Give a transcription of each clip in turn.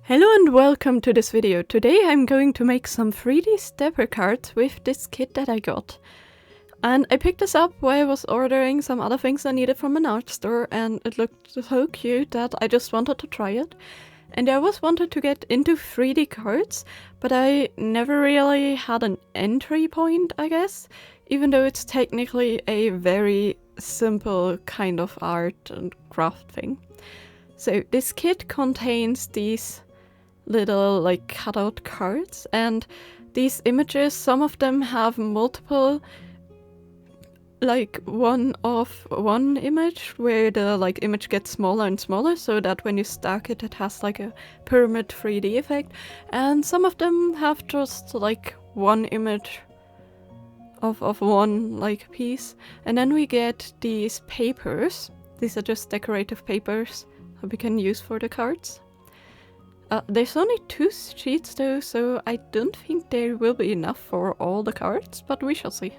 Hello and welcome to this video. Today I'm going to make some 3D stepper cards with this kit that I got. And I picked this up while I was ordering some other things I needed from an art store, and it looked so cute that I just wanted to try it. And I always wanted to get into 3D cards, but I never really had an entry point, I guess, even though it's technically a very simple kind of art and craft thing. So this kit contains these little like cutout cards, and these images, some of them have multiple, like one image where the like image gets smaller and smaller so that when you stack it, it has like a pyramid 3D effect, and some of them have just like one image of one like piece. And then we get these papers. These are just decorative papers that we can use for the cards. There's only 2 sheets though, so I don't think there will be enough for all the cards, but we shall see.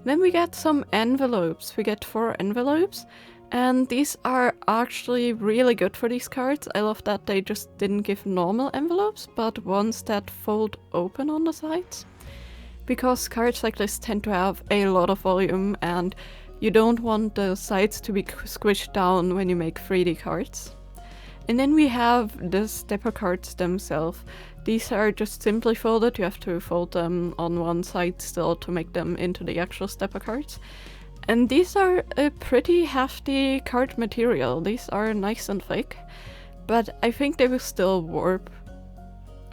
Then we get some envelopes. We get 4 envelopes, and these are actually really good for these cards. I love that they just didn't give normal envelopes, but ones that fold open on the sides. Because cards like this tend to have a lot of volume, and you don't want the sides to be squished down when you make 3D cards. And then we have the stepper cards themselves. These are just simply folded. You have to fold them on one side still to make them into the actual stepper cards. And these are a pretty hefty card material. These are nice and thick, but I think they will still warp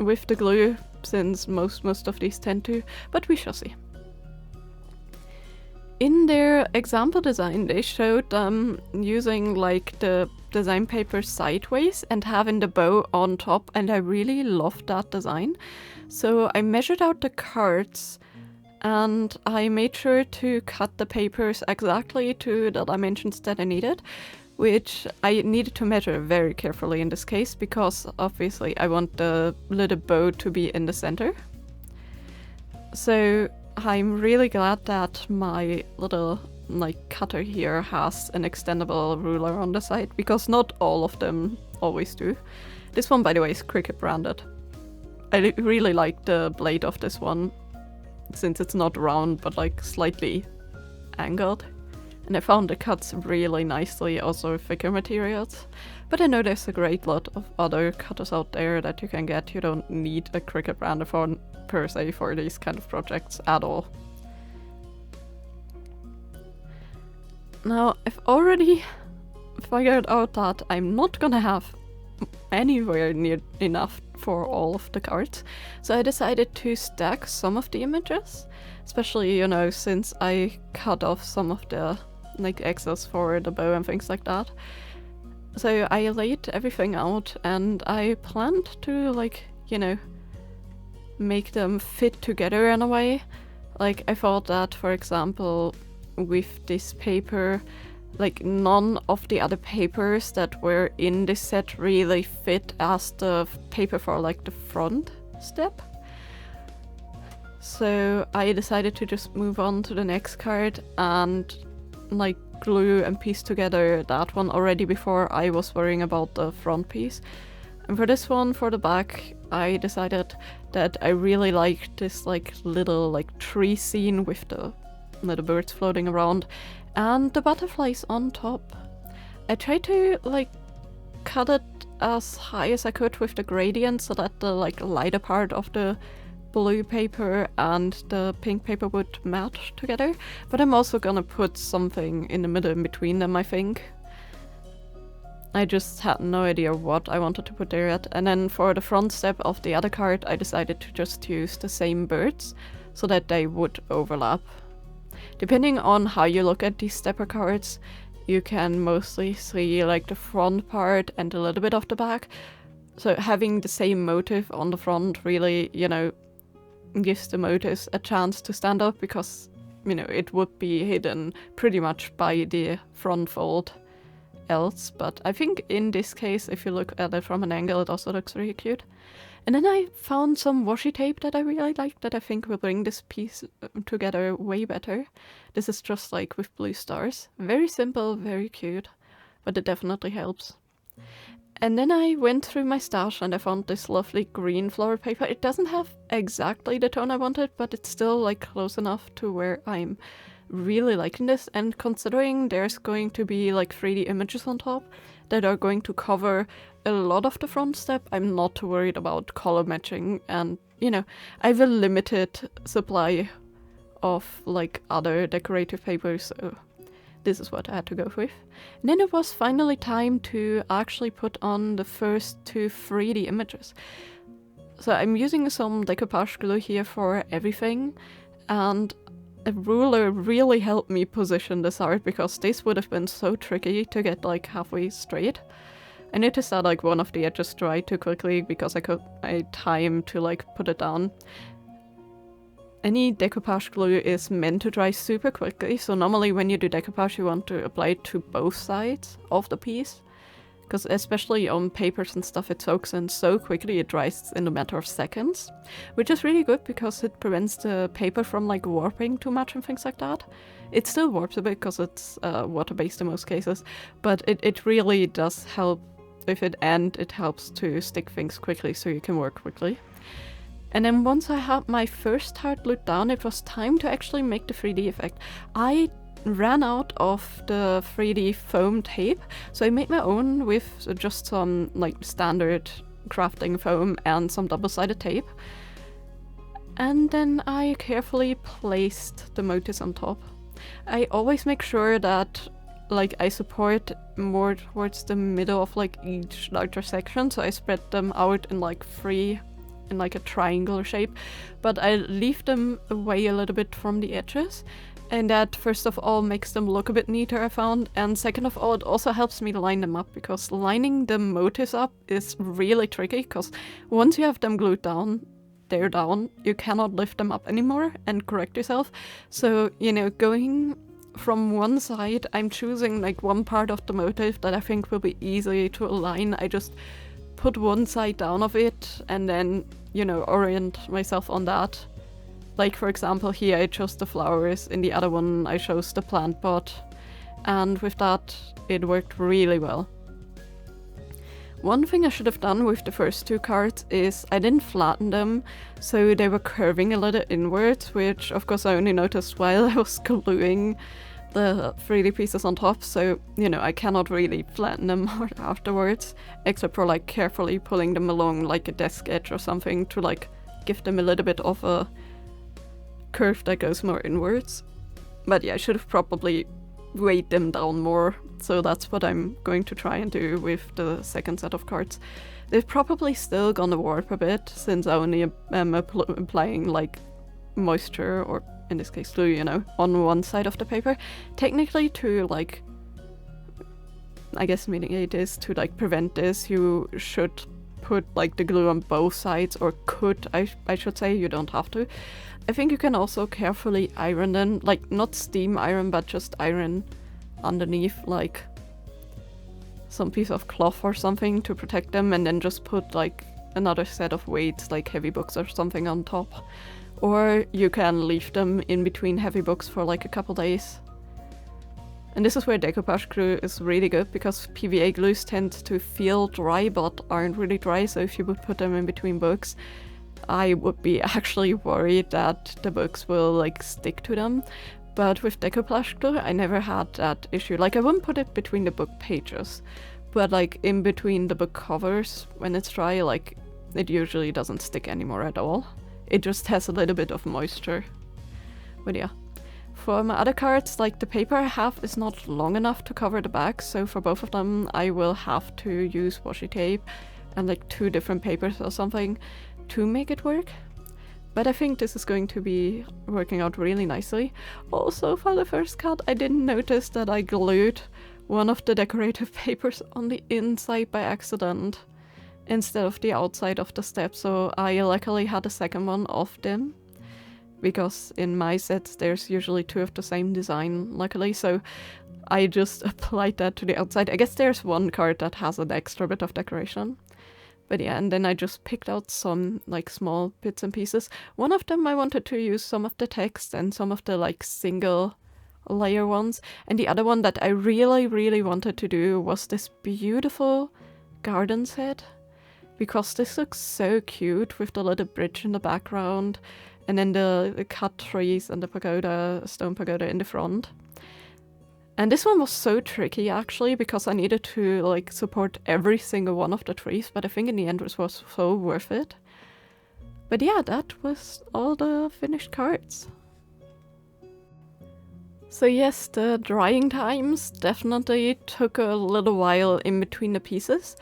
with the glue, since most of these tend to, but we shall see. In their example design, they showed them using like the design paper sideways and having the bow on top, and I really loved that design. So I measured out the cards and I made sure to cut the papers exactly to the dimensions that I needed, which I needed to measure very carefully in this case because obviously I want the little bow to be in the center. So I'm really glad that my little like cutter here has an extendable ruler on the side, because not all of them always do. This one, by the way, is Cricut branded. I really like the blade of this one, since it's not round but like slightly angled, and I found it cuts really nicely also with thicker materials. But I know there's a great lot of other cutters out there that you can get. You don't need a Cricut branded one per se for these kind of projects at all. Now, I've already figured out that I'm not gonna have anywhere near enough for all of the cards, so I decided to stack some of the images, especially, you know, since I cut off some of the like excess for the bow and things like that. So I laid everything out and I planned to, like, you know, make them fit together in a way. Like, I thought that, for example, with this paper, like none of the other papers that were in this set really fit as the paper for like the front step. So I decided to just move on to the next card and like glue and piece together that one already before I was worrying about the front piece. And for this one, for the back, I decided that I really liked this like little like tree scene with the little birds floating around and the butterflies on top. I tried to like cut it as high as I could with the gradient so that the like lighter part of the blue paper and the pink paper would match together, but I'm also gonna put something in the middle in between them, I think. I just had no idea what I wanted to put there yet. And then for the front step of the other card, I decided to just use the same birds so that they would overlap. Depending on how you look at these stepper cards, you can mostly see like the front part and a little bit of the back. So having the same motif on the front really, you know, gives the motifs a chance to stand up, because, you know, it would be hidden pretty much by the front fold else. But I think in this case, if you look at it from an angle, it also looks really cute. And then I found some washi tape that I really like, that I think will bring this piece together way better. This is just like with blue stars. Very simple, very cute, but it definitely helps. And then I went through my stash and I found this lovely green flower paper. It doesn't have exactly the tone I wanted, but it's still like close enough to where I'm really liking this. And considering there's going to be like 3D images on top that are going to cover a lot of the front step, I'm not too worried about color matching. And, you know, I have a limited supply of like other decorative papers, so this is what I had to go with. And then it was finally time to actually put on the first 2 3D images. So I'm using some decoupage glue here for everything, and a ruler really helped me position this art because this would have been so tricky to get like halfway straight. I noticed that like one of the edges dried too quickly because I had time to like put it down. Any decoupage glue is meant to dry super quickly, so normally when you do decoupage you want to apply it to both sides of the piece, because especially on papers and stuff it soaks in so quickly it dries in a matter of seconds, which is really good because it prevents the paper from like warping too much and things like that. It still warps a bit because it's water-based in most cases, but it really does help with it, and it helps to stick things quickly so you can work quickly. And then once I had my first heart glued down, it was time to actually make the 3D effect. I ran out of the 3D foam tape, so I made my own with just some like standard crafting foam and some double-sided tape. And then I carefully placed the motifs on top. I always make sure that like I support more towards the middle of like each larger section, so I spread them out in like 3 in like a triangular shape, but I leave them away a little bit from the edges, and that first of all makes them look a bit neater, I found, and second of all it also helps me line them up, because lining the motifs up is really tricky, because once you have them glued down, they're down, you cannot lift them up anymore and correct yourself. So, you know, going from one side, I'm choosing like one part of the motif that I think will be easy to align. I just put one side down of it and then, you know, orient myself on that. Like for example here I chose the flowers, in the other one I chose the plant pot, and with that it worked really well. One thing I should have done with the first 2 cards is I didn't flatten them, so they were curving a little inwards, which of course I only noticed while I was gluing the 3D pieces on top, so, you know, I cannot really flatten them afterwards, except for like carefully pulling them along like a desk edge or something to like give them a little bit of a curve that goes more inwards. But yeah, I should have probably weighed them down more, so that's what I'm going to try and do with the second set of cards. They're probably still gonna warp a bit, since I only am applying like moisture, or in this case glue, you know, on one side of the paper. Technically, to like, I guess mitigate this, to like prevent this, you should put like the glue on both sides, or could, I should say, you don't have to. I think you can also carefully iron them, like not steam iron, but just iron underneath like some piece of cloth or something to protect them, and then just put like another set of weights like heavy books or something on top. Or you can leave them in between heavy books for like a couple days. And this is where decoupage glue is really good, because PVA glues tend to feel dry but aren't really dry, so if you would put them in between books, I would be actually worried that the books will like stick to them. But with decoupage glue I never had that issue. Like I wouldn't put it between the book pages, but like in between the book covers when it's dry, like it usually doesn't stick anymore at all. It just has a little bit of moisture. But yeah. For my other cards, like the paper I have is not long enough to cover the back, so for both of them I will have to use washi tape and like 2 different papers or something to make it work. But I think this is going to be working out really nicely. Also, for the first card, I didn't notice that I glued one of the decorative papers on the inside by accident instead of the outside of the step, so I luckily had a second one of them, because in my sets there's usually 2 of the same design, luckily, so I just applied that to the outside. I guess there's one card that has an extra bit of decoration. But yeah, and then I just picked out some like small bits and pieces. One of them I wanted to use some of the text and some of the like single layer ones, and the other one that I really wanted to do was this beautiful garden set, because this looks so cute with the little bridge in the background and then the cut trees and the pagoda, stone pagoda in the front. And this one was so tricky actually, because I needed to like support every single one of the trees, but I think in the end it was so worth it. But yeah, that was all the finished cards. So yes, the drying times definitely took a little while in between the pieces,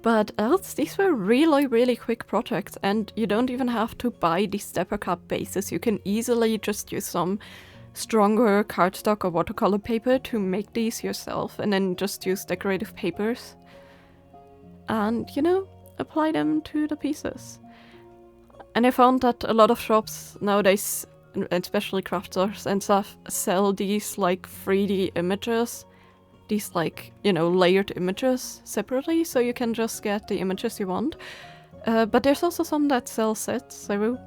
but else these were really quick projects, and you don't even have to buy these stepper cup bases. You can easily just use some stronger cardstock or watercolor paper to make these yourself, and then just use decorative papers and, you know, apply them to the pieces. And I found that a lot of shops nowadays, especially craft stores and stuff, sell these like 3D images, these like, you know, layered images separately, so you can just get the images you want. But there's also some that sell sets, so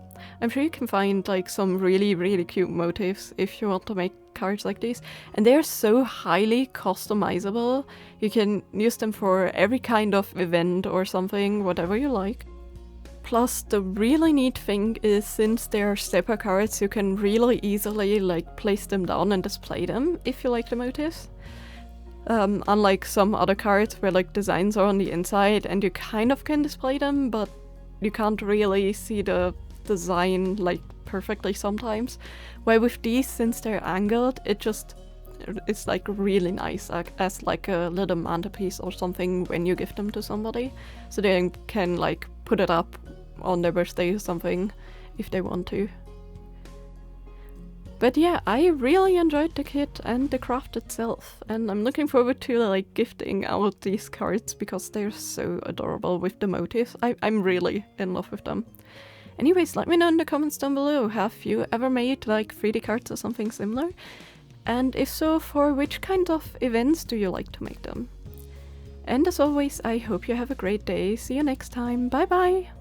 I'm sure you can find like some really cute motifs if you want to make cards like these. And they're so highly customizable. You can use them for every kind of event or something, whatever you like. Plus, the really neat thing is, since they're stepper cards, you can really easily like place them down and display them if you like the motifs. Unlike some other cards where like designs are on the inside and you kind of can display them, but you can't really see the design like perfectly sometimes. Where with these, since they're angled, it's like really nice as like a little mantelpiece or something when you give them to somebody, so they can like put it up on their birthday or something if they want to. But yeah, I really enjoyed the kit and the craft itself, and I'm looking forward to like gifting out these cards because they're so adorable with the motifs. I'm really in love with them. Anyways, let me know in the comments down below, have you ever made like 3D cards or something similar? And if so, for which kind of events do you like to make them? And as always, I hope you have a great day. See you next time. Bye bye!